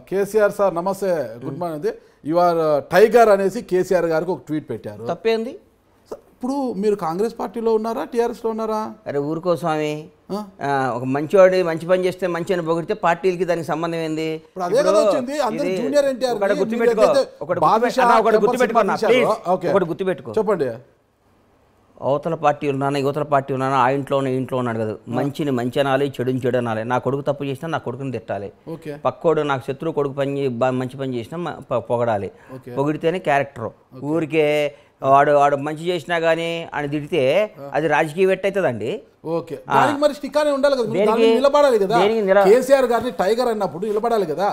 KCR sir నమస్తే good morning you are tiger అనేసి కేసీఆర్ గారికి ఒక ట్వీట్ పెట్టారు. తప్పేంది? ఇప్పుడు మీరు కాంగ్రెస్ పార్టీలో ఉన్నారా టీఆర్ఎస్లో ఉన్నారా? అరే ఊరుకో స్వామి, ఒక మంచివాడు మంచి పని చేస్తే మంచి అని పొగిడితే పార్టీలకి దానికి సంబంధం ఏంది? అదే కదా వచ్చింది. అందరూ జూనియర్ ఎన్టీఆర్ ఒకటి గుర్తుపెట్టుకో చెప్పండి. అవతల పార్టీ ఉన్నాను యువతల పార్టీ ఉన్నాను, ఆ ఇంట్లోనే ఇంట్లో ఉన్నాడు కదా. మంచిని మంచి అనాలి, చెడుని చెడు అనాలి. నా కొడుకు తప్పు చేసినా నా కొడుకుని తిట్టాలి. పక్కోడు నాకు శత్రువు కొడుకు మంచి పని చేసినా పొగడాలి. పొగిడితేనే క్యారెక్టర్. ఊరికే వాడు మంచి చేసినా కానీ అని తిడితే అది రాజకీయ వెట్ అవుతుందండి. నిలబడాలి కదా. కేసీఆర్ గారిని టైగర్ అన్నప్పుడు నిలబడాలి కదా.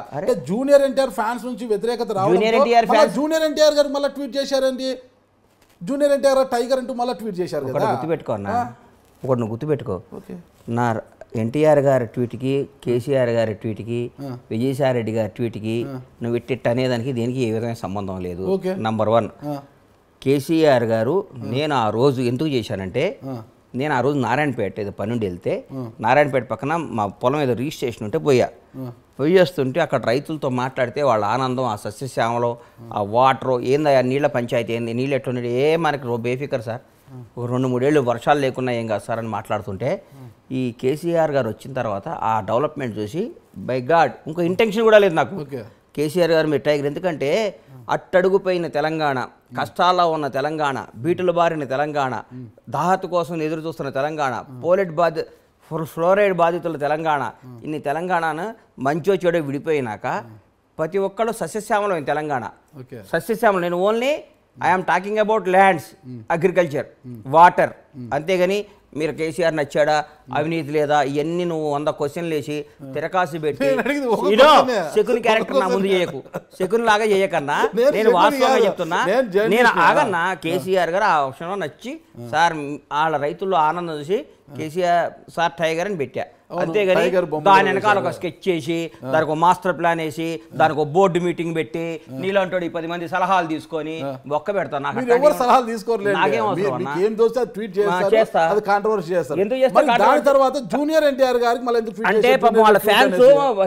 జూనియర్ ఎన్టీఆర్ ఫ్యాన్స్ నుంచి వ్యతిరేకత రావాలి. జూనియర్ ఎన్టీఆర్ గారు మళ్ళీ ట్వీట్ చేశారండి. జూనియర్ ఎన్టీఆర్ టైగర్ అంటూ మళ్ళీ ట్వీట్ చేశారు కదా. గుర్తుపెట్టుకో అన్న, ఒకటి నువ్వు గుర్తుపెట్టుకో. నా ఎన్టీఆర్ గారి ట్వీట్కి, కేసీఆర్ గారి ట్వీట్కి, విజయసాయి రెడ్డి గారి ట్వీట్కి నువ్వు ఇట్టిట్ అనేదానికి దేనికి ఏ విధమైన సంబంధం లేదు. నంబర్ 1, కేసీఆర్ గారు నేను ఆ రోజు ఎందుకు చేశానంటే, నేను ఆ రోజు నారాయణపేట ఏదో పని నుండి వెళ్తే నారాయణపేట పక్కన మా పొలం ఏదో రిజిస్ట్రేషన్ ఉంటే పోయేస్తుంటే అక్కడ రైతులతో మాట్లాడితే వాళ్ళ ఆనందం, ఆ సస్యశ్యామలో, ఆ వాటరు ఏంది, ఆ నీళ్ళ పంచాయతీ ఏంది, నీళ్ళు ఎట్లున్నాడు, మనకి బేఫికర్ సార్, ఒక 2-3 ఏళ్ళు వర్షాలు లేకున్నా ఏం కాదు సార్ అని మాట్లాడుతుంటే, ఈ కేసీఆర్ గారు వచ్చిన తర్వాత ఆ డెవలప్మెంట్ చూసి బై గాడ్ ఇంకో ఇంటెన్షన్ కూడా లేదు నాకు. కేసీఆర్ గారు మీరు టైగర్, ఎందుకంటే అట్టడుగుపోయిన తెలంగాణ, కష్టాల్లో ఉన్న తెలంగాణ, బీటులు బారిన తెలంగాణ, దాహత కోసం ఎదురు చూస్తున్న తెలంగాణ, ఫ్లోరైడ్ బాధితుల తెలంగాణ, ఇన్ని తెలంగాణను మంచో చెడో విడిపోయినాక ప్రతి ఒక్కళ్ళు సస్యశ్యామలం తెలంగాణ. సస్యశ్యామలం. నేను only I'm talking about lands, agriculture, water. అంతేగాని మీరు కేసీఆర్ నచ్చాడా, అవినీతి లేదా, ఇవన్నీ నువ్వు 100 క్వశ్చన్లు వేసి తిరకాసి పెట్టి శకుని క్యారెక్టర్ నా ముందు చేయకు. శకుని లాగా చేయకన్నా నేను వాస్తవంగా చెప్తున్నా. నేను ఆగన్నా. కేసీఆర్ గారు ఆ విషయంలో నచ్చి సార్ వాళ్ళ రైతుల్లో ఆనందం చూసి కేసీఆర్ సార్ టైగర్ అని పెట్టా. అంతేగాని దాని వెనకాల ఒక స్కెచ్ చేసి, దానికి ఒక మాస్టర్ ప్లాన్ వేసి, దానికి ఒక బోర్డు మీటింగ్ పెట్టి, నీలాంటి 10 మంది సలహాలు తీసుకొని బొక్క పెడతా. సలహాలు తీసుకోలేదు, జూనియర్ ఎన్టీఆర్ గారికి మళ్ళీ అంటే పాపం వాళ్ళ ఫ్యాన్స్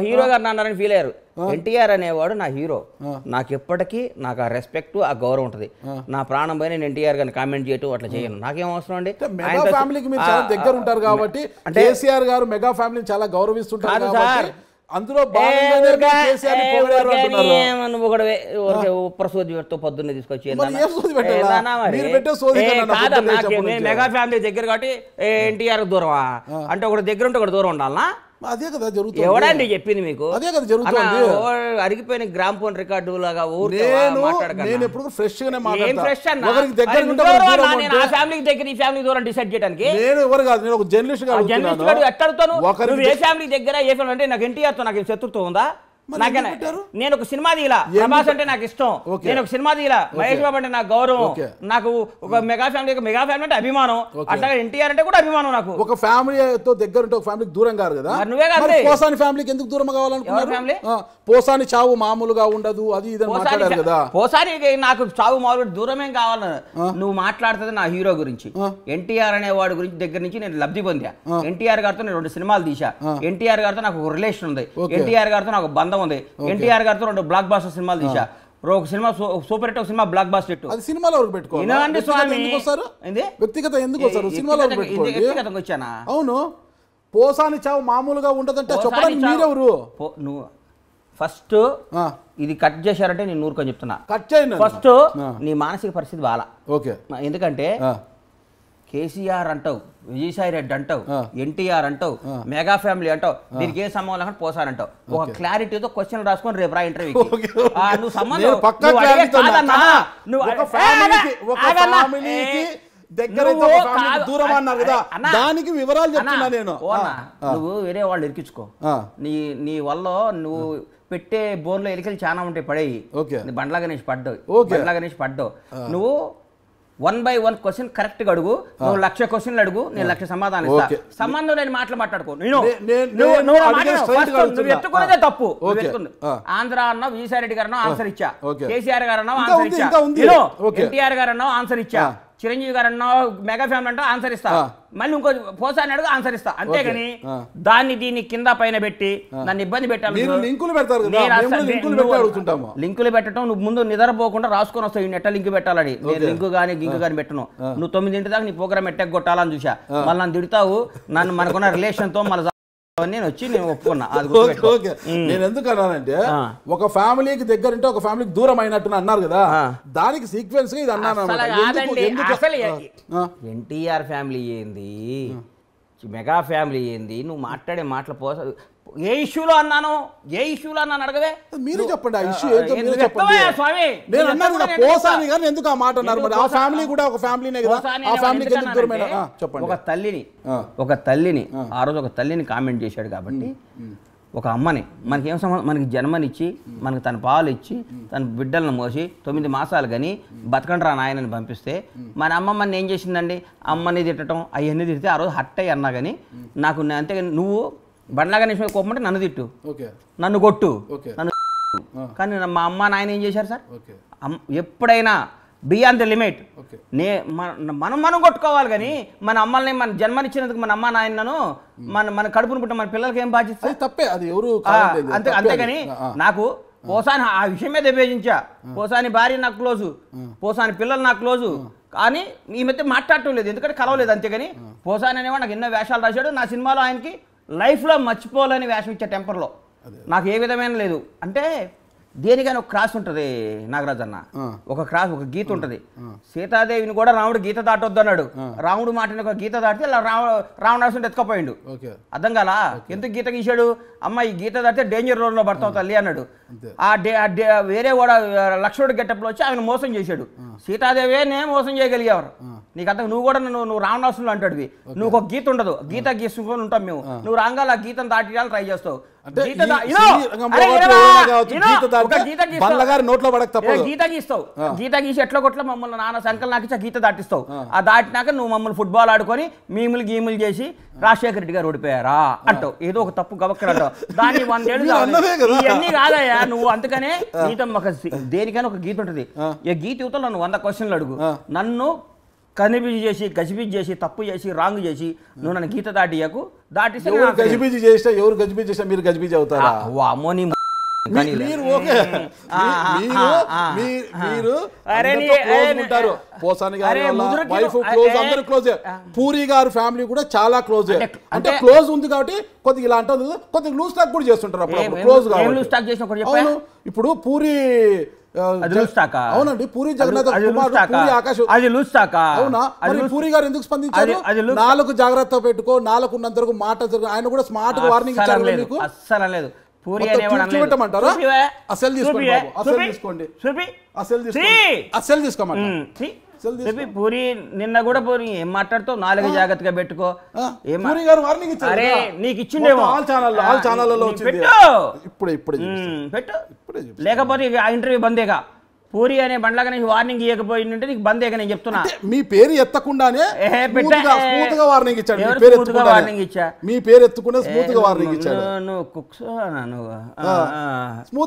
హీరో గారు అన్నారని ఫీల్ అయ్యారు. ఎన్టీఆర్ అనేవాడు నా హీరో. నాకు ఎప్పటికీ నాకు ఆ రెస్పెక్ట్, ఆ గౌరవం ఉంటుంది. నా ప్రాణం పైన నేను ఎన్టీఆర్ గారిని కామెంట్ చేయటం అట్లా చేయను. నాకేం అవసరం అండి. మెగా ఫ్యామిలీకి మీరు చాలా దగ్గర ఉంటారు కాబట్టి, కేసీఆర్ గారు మెగా ఫ్యామిలీని చాలా గౌరవిస్తుంటారు కాబట్టి అందులో ప్రసోదితో పొద్దున్నే తీసుకొచ్చి మెగా ఫ్యామిలీ దగ్గర కాబట్టి ఎన్టీఆర్ దూరమా అంటే ఒకటి దగ్గర ఉంటే ఒకటి దూరం ఉండాలనా? అదే కదా జరుగుతుంది. ఎవడండి చెప్పింది మీకు? అదే కదా జరుగుతుంది. అరిగిపోయిన గ్రామ్ ఫోన్ రికార్డు లాగా ఫ్యామిలీకి దగ్గర ఈ ఫ్యామిలీ దూరం డిసైడ్ చేయడానికి నేను ఎవరు కాదు, నేను ఒక జర్నలిస్ట్ గా ఎట్టాడుతాను. ఏ ఫ్యామిలీ దగ్గర ఏ ఫ్యామిలీ అంటే నాకు ఎన్టీఆర్ తో నాకు శత్రుత్వం ఉందా? నేను ఒక సినిమా తీలా, ప్రభాస్ అంటే నాకు ఇష్టం, నేను ఒక సినిమా తీలా, మహేష్ బాబు అంటే నాకు గౌరవం, నాకు ఒక మెగా ఫ్యామిలీ అంటే అభిమానం, అట్లాగే ఎన్టీఆర్ అంటే కూడా అభిమానం. నాకు ఒక ఫ్యామిలీతో దగ్గర ఉంటే ఒక ఫ్యామిలీకి దూరం కాదు కదా. నువ్వే కాదు, పోసాని ఫ్యామిలీకి ఎందుకు దూరం కావాలనుకున్నారు? పోసాని చావు మామూలుగా ఉండదు, అది ఇది మాట్లాడారు కదా. పోసానికి నాకు చావు మామూలు దూరమేం కావాలని నువ్వు మాట్లాడుతుంది నా హీరో గురించి. ఎన్టీఆర్ అనే వాడి గురించి దగ్గర నుంచి నేను లబ్ధి పొందా. ఎన్టీఆర్ గారితో నేను 2 సినిమాలు తీసా. ఎన్టీఆర్ గారితో నాకు ఒక రిలేషన్ ఉంది. ఎన్టీఆర్ గారితో నాకు బంధం ఉంది. ఎన్టీఆర్ గారితో 2 బ్లాక్ బాస్టర్ సినిమాలు తీసా. ఒక సినిమా సూపర్ హిట్, ఒక సినిమా బ్లాక్ బాస్టర్ హిట్. అది సినిమాలో పెట్టుకోండి స్వామి. వ్యక్తిగత ఎందుకు వస్తారు? సినిమాలో వ్యక్తిగతంగా వచ్చానా? అవును. పోసాని చావు మామూలుగా ఉండదంటే చెప్పడానికి మీరెవరు? నువ్వు ఫస్ట్ ఇది కట్ చేశారంటే నేను నూరుకొని చెప్తున్నా. కట్ చేయండి. ఫస్ట్ నీ మానసిక పరిస్థితి బాలా. ఓకే. ఎందుకంటే కేసీఆర్ అంటావు, విజయసాయి రెడ్డి అంటావు, ఎన్టీఆర్ అంటావు, మెగా ఫ్యామిలీ అంటావు, దీనికి ఏ సంబంధం లేకుండా పోసారంటావు. ఒక క్లారిటీతో క్వశ్చన్ రాసుకొని రేపు రా ఇంటర్వ్యూ. నువ్వు సంబంధం దానికి వివరాలు చెప్తున్నా నేను. నువ్వు వేరే వాళ్ళు ఇరికించుకో. నీ వల్ల నువ్వు పెట్టే బోన్లో ఎలికలు చాలా ఉంటాయి, పడేయి. బండ్లా గణేష్ పడ్డావు. నువ్వు 1 by 1 క్వశ్చన్ కరెక్ట్ గా అడుగు. నువ్వు 1,00,000 క్వశ్చన్లు అడుగు, నేను 1,00,000 సమాధానం ఇస్తా. సంబంధం లేని మాటలు మాట్లాడుకో. నువ్వు ఎత్తుకునేదే తప్పు. ఆంధ్ర అన్నావు, విజయసాయి రెడ్డి గారు అన్నావు, ఆన్సర్ ఇచ్చా. కేసీఆర్ గారు అన్నావు, ఆన్సర్ ఇచ్చా. ఎన్టీఆర్ గారు అన్నావు, ఆన్సర్ ఇచ్చా. చిరంజీవి గారు అన్నావు మెగా ఫ్యామిలీ అంటే ఆన్సర్ ఇస్తా, మళ్ళీ ఇంకో పోసాని అడుగు ఆన్సర్ ఇస్తా, అంతేగాని దాన్ని దీన్ని కింద పైన పెట్టి నన్ను ఇబ్బంది పెట్టాలి. లింకులు పెట్టడం నువ్వు ముందు నిద్రపోకుండా రాసుకొని వస్తావు, ఈ నెట్ట లింక్ పెట్టాలని. నేను లింకు కానీ గింకు కానీ పెట్టను. నువ్వు 9 దాకా నీ ప్రోగ్రామ్ ఎట్టకు కొట్టాలని చూసా, మళ్ళీ నన్ను తిడతావు, నన్ను మనకున్న రిలేషన్తో మళ్ళీ నేను వచ్చి నేను ఒప్పుకున్నా. నేను ఎందుకు అన్నానంటే ఒక ఫ్యామిలీకి దగ్గర ఉంటే ఒక ఫ్యామిలీకి దూరం అయినట్టు అన్నారు కదా, దానికి సీక్వెన్స్ ఇది అన్నాను. ఎన్టీఆర్ ఫ్యామిలీ ఏంది, మెగా ఫ్యామిలీ ఏంది, నువ్వు మాట్లాడే మాటలు ఏ ఇష్యూలో అన్నాను, ఏ ఇష్యూలో అన్నాను అడగవే. మీరు చెప్పండి ఆ ఇష్యూ ఏంటో మీరు చెప్పండి. నేను అన్నాను కదా పోసాని కానీ ఎందుకు ఆ మాట అన్నారు మరి? ఆ ఫ్యామిలీ కూడా ఒక ఫ్యామిలీనే కదా, ఆ ఫ్యామిలీకి ఎందుకు దూరమైన? చెప్పండి. ఒక తల్లిని ఆ రోజు ఒక తల్లిని కామెంట్ చేశాడు కాబట్టి, ఒక అమ్మని మనకేం మనకి జన్మనిచ్చి మనకి తన పాలు ఇచ్చి తన బిడ్డలను మోసి 9 మాసాలు కానీ బతకండ్రా నాయనని పంపిస్తే మన అమ్మమ్మని ఏం చేసిందండి? అమ్మని తిట్టడం అవన్నీ తిడితే ఆ రోజు హట్ అయ్యి అన్నా కానీ నాకు, అంతేగాని నువ్వు బండ్లాగా నిమిషం కోపమంటే నన్ను తిట్టు, నన్ను కొట్టు, నన్ను, కానీ మా అమ్మ నాయన ఏం చేశారు సార్? ఎప్పుడైనా బియాండ్ ద లిమిట్ మనం కొట్టుకోవాలి, కానీ మన అమ్మల్ని మన జన్మనిచ్చినందుకు మన అమ్మ నాయనను మన కడుపును పుట్టిన మన పిల్లలకి ఏం బాధ్యత? తప్పే అది ఎవరు అంతేగాని నాకు పోసాని ఆ విషయమే విభేజించా. పోసాని భార్య నాకు క్లోజు, పోసాని పిల్లలు నాకు క్లోజు, కానీ ఈ మధ్య మాట్లాడటం లేదు, ఎందుకంటే కలవలేదు. అంతేగాని పోసాని అనేవాడు నాకు ఎన్నో వేషాలు రాశాడు. నా సినిమాలో ఆయనకి లైఫ్లో మర్చిపోలేని వేషం ఇచ్చే టెంపర్లో నాకు ఏ విధమైన లేదు. అంటే దేనికైనా ఒక క్రాస్ ఉంటుంది నాగరాజ్ అన్న, ఒక క్రాస్, ఒక గీత ఉంటుంది. సీతాదేవిని కూడా రాముడు గీత దాటొద్దు అన్నాడు. రాముడు మాటని ఒక గీత దాటితే రావణాసుని ఎత్తుకపోయిండు. అర్థం కాలా? ఎందుకు గీత గీశాడు? అమ్మ ఈ గీత దాటితే డేంజర్ రోడ్లో పడతావు తల్లి అన్నాడు. వేరే కూడా లక్ష్మణుడు గెటప్లో వచ్చి ఆయన మోసం చేశాడు. సీతాదేవినే మోసం చేయగలిగేవారు. నీకు అంత నువ్వు కూడా నువ్వు రావణాసులు అంటాడు. నువ్వు ఒక గీత ఉండదు, గీత గీసుకొని ఉంటాం మేము. నువ్వు రంగాల గీతను దాటియాలని ట్రై చేస్తావు. గీత గీస్తావు, గీత గీసి ఎట్లా కొట్ల మమ్మల్ని నాన్న సంకల్ నాకు ఇచ్చా గీత దాటిస్తావు. ఆ దాటినాక నువ్వు మమ్మల్ని ఫుట్బాల్ ఆడుకొని మీములు గీములు చేసి రాజశేఖర రెడ్డి గారు ఓడిపోయారా అంటావు. ఏదో ఒక తప్పు గబక్కర అంటావు. దాన్ని 100 ఏళ్ళు ఇవన్నీ కాదయ్యా నువ్వు. అందుకనే గీత దేనికైనా ఒక గీత ఉంటుంది. ఈ గీత యువతలు నన్ను 100 క్వశ్చన్లు అడుగు. నన్ను కనిబిజి చేసి గజిబిజి చేసి తప్పు చేసి రాంగ్ చేసి నువ్వు నన్ను గీత దాటియకు. దాటిస్తే గజిబిజి చేసినా ఎవరు గజిబిజి చేసినా మీరు గజిబిజి అవుతారా? అమ్మోని పూరి గారు ఫ్యామిలీ కూడా చాలా క్లోజ్. అంటే క్లోజ్ ఉంది కాబట్టి కొద్దిగా ఇలా అంటుంది, కొద్దిగా లూజ్ టాక్ కూడా చేస్తుంటారు అప్పుడు క్లోజ్ గా. ఇప్పుడు పూరి అవునండి, పూరి జగన్నాథ్ పూరి ఆకాశ్ అవునా? పూరి గారు ఎందుకు స్పందించారు? 4 జాగ్రత్త పెట్టుకో, 4 ఉన్నంత వరకు మాట ఆయన కూడా స్మార్ట్ గా వార్నింగ్ ఇచ్చారు మీకు. అస్సలు లేదు. పూరి చూపెట్టమంటారా? అసలు తీసుకోండి బాబు, అసలు తీసుకోండి, అసలు తీసుకోమంటారు. పూరి నిన్న కూడా పూరి ఏం మాట్లాడుతావు? 4 జాగ్రత్తగా పెట్టుకో. అరే నీకు ఇచ్చిండేమో పెట్టు, లేకపోతే ఆ ఇంటర్వ్యూ బందేగా. పూరి అనే బండ్లాగా నీకు వార్నింగ్ ఇవ్వకపోయిందంటే నీకు బందేగా నేను చెప్తున్నా. మీ పేరు ఎత్తకుండానే వార్నింగ్ ఇచ్చాడు. వార్నింగ్ ఇచ్చా, మీ పేరు ఎత్తకుండా స్మూత్ గా వార్నింగ్ ఇచ్చాడు. నువ్వు కుక్స్ స్మూత్